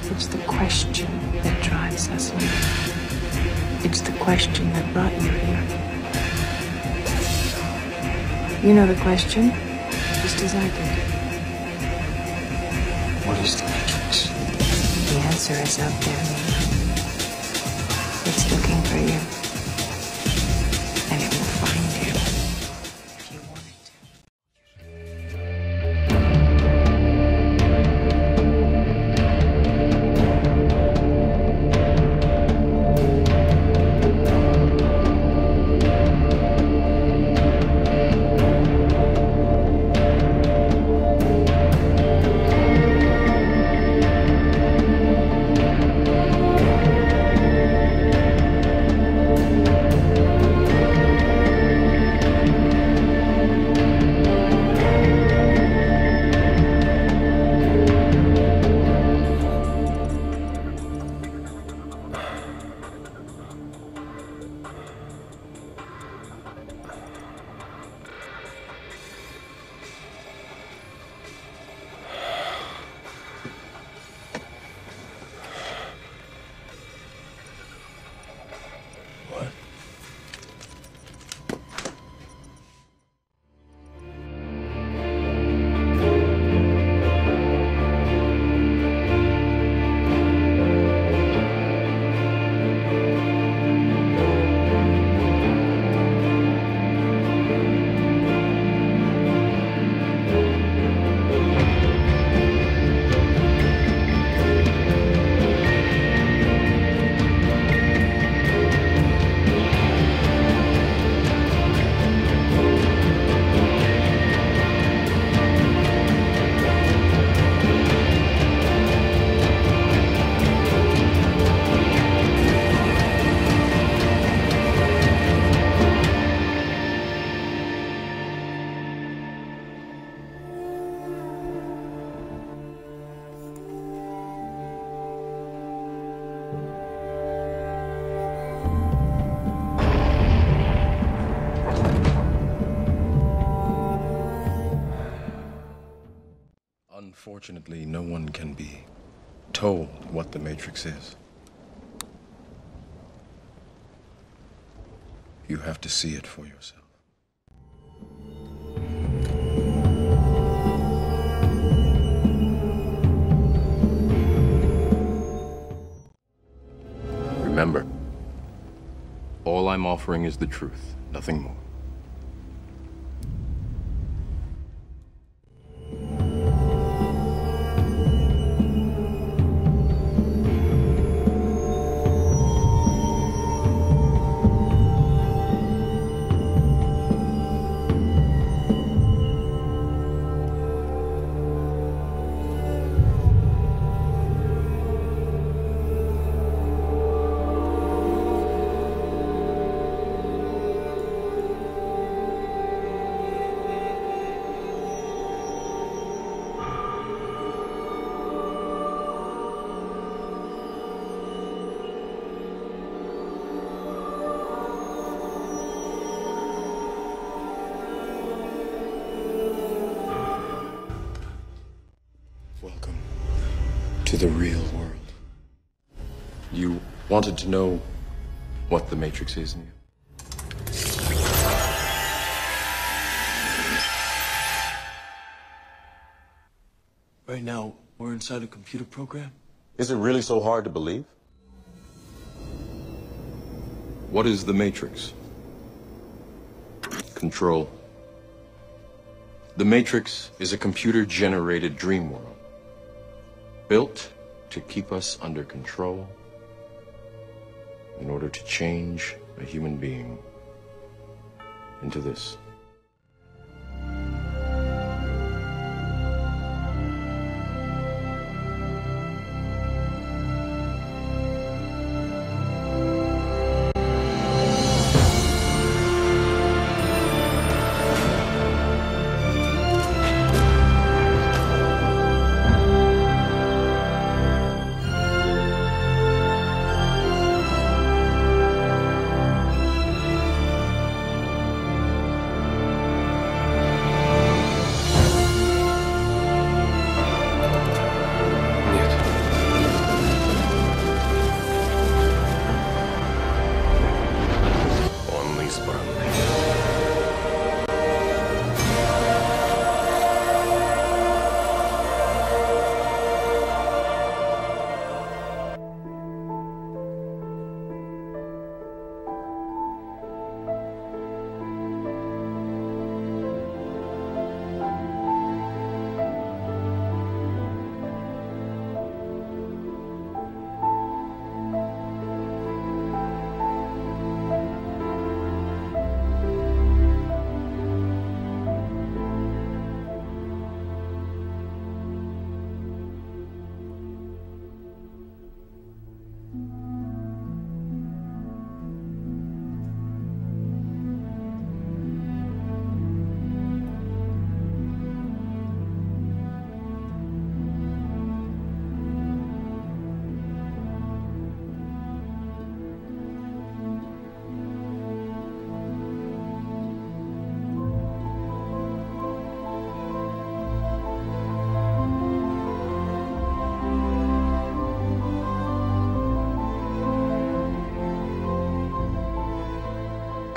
It's the question that drives us here. It's the question that brought you here. You know the question, just as I did. What is the Matrix? The answer is out there, Nina. It's looking for you. And it will find you. If you want it to. Unfortunately, no one can be told what the Matrix is. You have to see it for yourself. Remember, all I'm offering is the truth, nothing more. Welcome to the real world. You wanted to know what the Matrix is, Neo? Right now, we're inside a computer program. Is it really so hard to believe? What is the Matrix? Control. The Matrix is a computer-generated dream world, built to keep us under control in order to change a human being into this.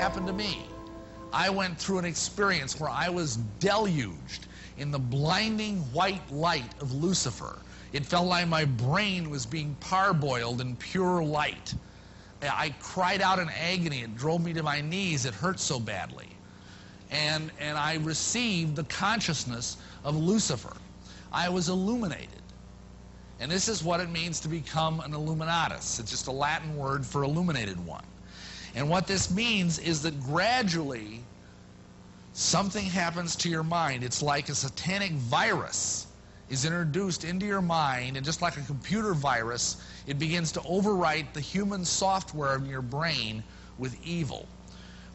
happened to me. I went through an experience where I was deluged in the blinding white light of Lucifer. It felt like my brain was being parboiled in pure light. I cried out in agony. It drove me to my knees. It hurt so badly. And I received the consciousness of Lucifer. I was illuminated. And this is what it means to become an illuminatus. It's just a Latin word for illuminated one. And what this means is that gradually something happens to your mind. It's like a satanic virus is introduced into your mind, and just like a computer virus, it begins to overwrite the human software of your brain with evil,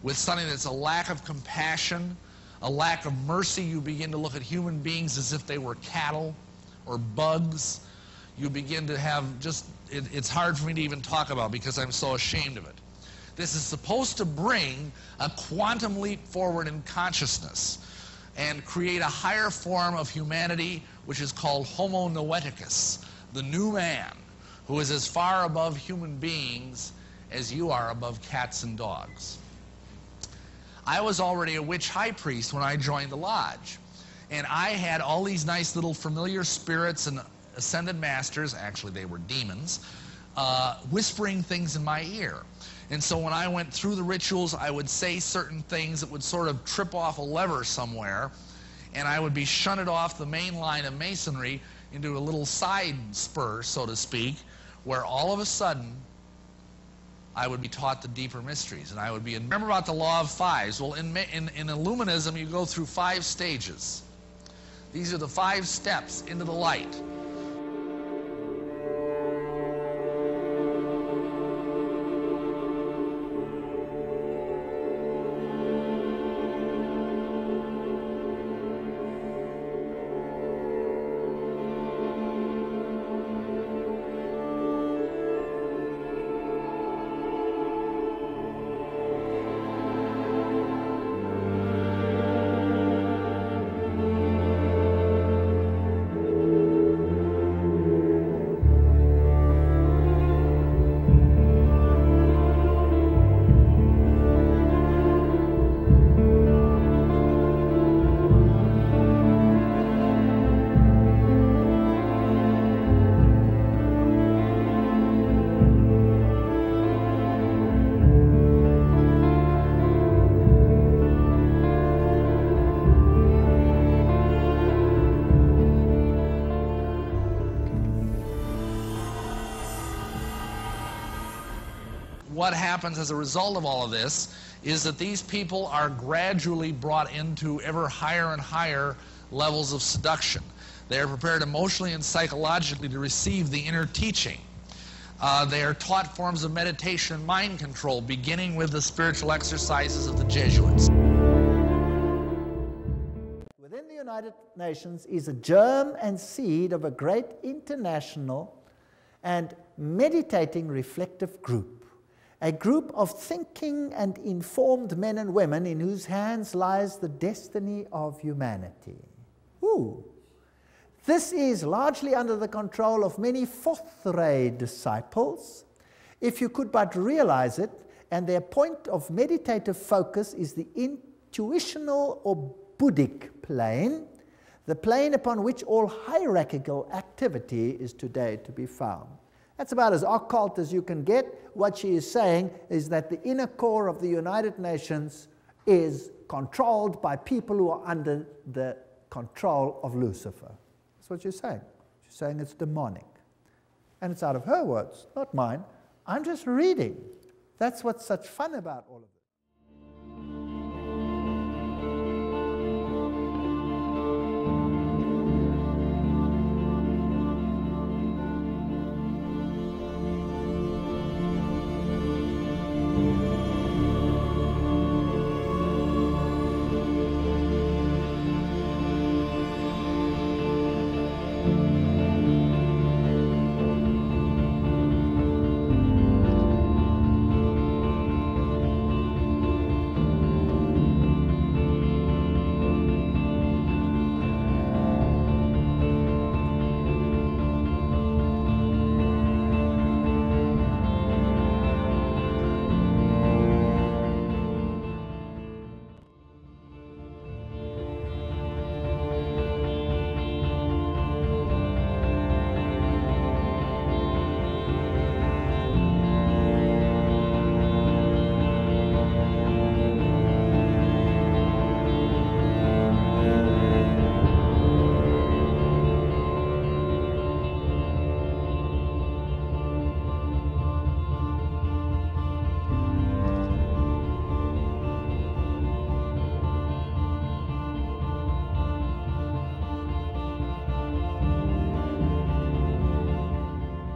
with something that's a lack of compassion, a lack of mercy. You begin to look at human beings as if they were cattle or bugs. You begin to have just, it's hard for me to even talk about because I'm so ashamed of it. This is supposed to bring a quantum leap forward in consciousness and create a higher form of humanity, which is called Homo Noeticus, the new man, who is as far above human beings as you are above cats and dogs. I was already a witch high priest when I joined the lodge, and I had all these nice little familiar spirits and ascended masters, actually they were demons, whispering things in my ear. And so when I went through the rituals, I would say certain things that would sort of trip off a lever somewhere, and I would be shunted off the main line of masonry into a little side spur, so to speak, where all of a sudden I would be taught the deeper mysteries. And I would be, remember about the law of fives? Well, in Illuminism, you go through 5 stages. These are the 5 steps into the light. What happens as a result of all of this is that these people are gradually brought into ever higher and higher levels of seduction. They are prepared emotionally and psychologically to receive the inner teaching. They are taught forms of meditation and mind control, beginning with the spiritual exercises of the Jesuits. Within the United Nations is a germ and seed of a great international and meditating reflective group. A group of thinking and informed men and women in whose hands lies the destiny of humanity. Ooh. This is largely under the control of many fourth-ray disciples, if you could but realize it, and their point of meditative focus is the intuitional or Buddhic plane, the plane upon which all hierarchical activity is today to be found. That's about as occult as you can get. What she is saying is that the inner core of the United Nations is controlled by people who are under the control of Lucifer. That's what she's saying. She's saying it's demonic. And it's out of her words, not mine. I'm just reading. That's what's such fun about all of it.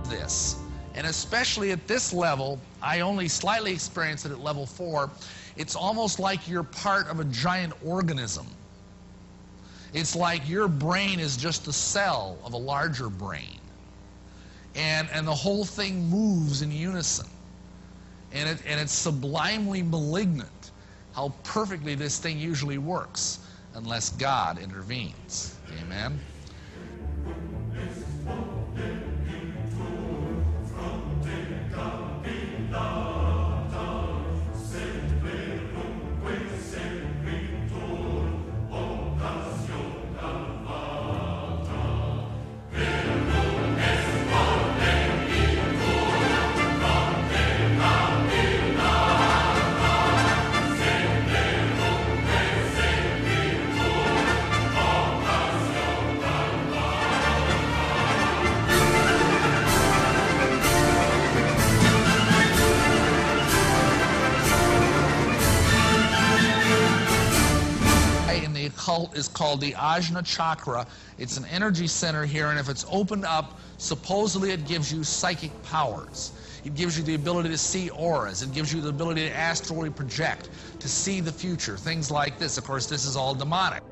this, and especially at this level, I only slightly experience it at level 4, it's almost like you're part of a giant organism. It's like your brain is just a cell of a larger brain. And the whole thing moves in unison. And it's sublimely malignant how perfectly this thing usually works, unless God intervenes. Amen? Is called the Ajna Chakra. It's an energy center here, and if it's opened up, supposedly it gives you psychic powers. It gives you the ability to see auras. It gives you the ability to astrally project, to see the future, things like this. Of course, this is all demonic.